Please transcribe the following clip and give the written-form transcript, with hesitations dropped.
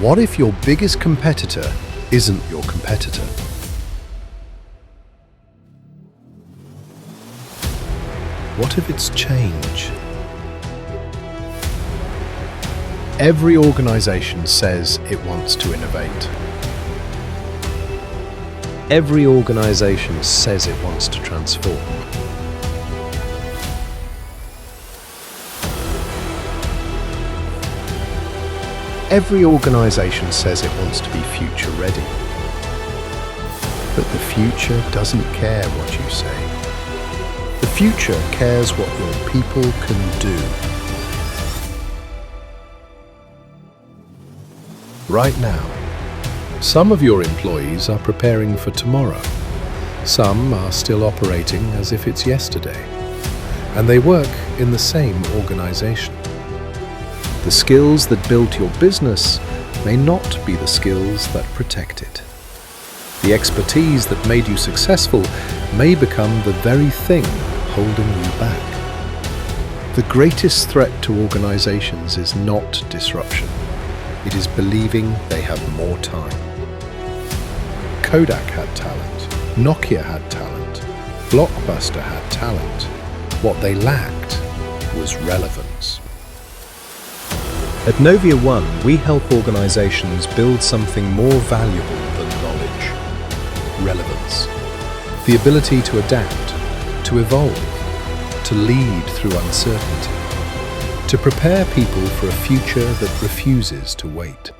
What if your biggest competitor isn't your competitor? What if it's change? Every organization says it wants to innovate. Every organization says it wants to transform. Every organization says it wants to be future ready. But the future doesn't care what you say. The future cares what your people can do. Right now, some of your employees are preparing for tomorrow. Some are still operating as if it's yesterday. And they work in the same organization. The skills that built your business may not be the skills that protect it. The expertise that made you successful may become the very thing holding you back. The greatest threat to organizations is not disruption. It is believing they have more time. Kodak had talent. Nokia had talent. Blockbuster had talent. What they lacked was relevance. At Novia One, we help organizations build something more valuable than knowledge. Relevance. The ability to adapt, to evolve, to lead through uncertainty, to prepare people for a future that refuses to wait.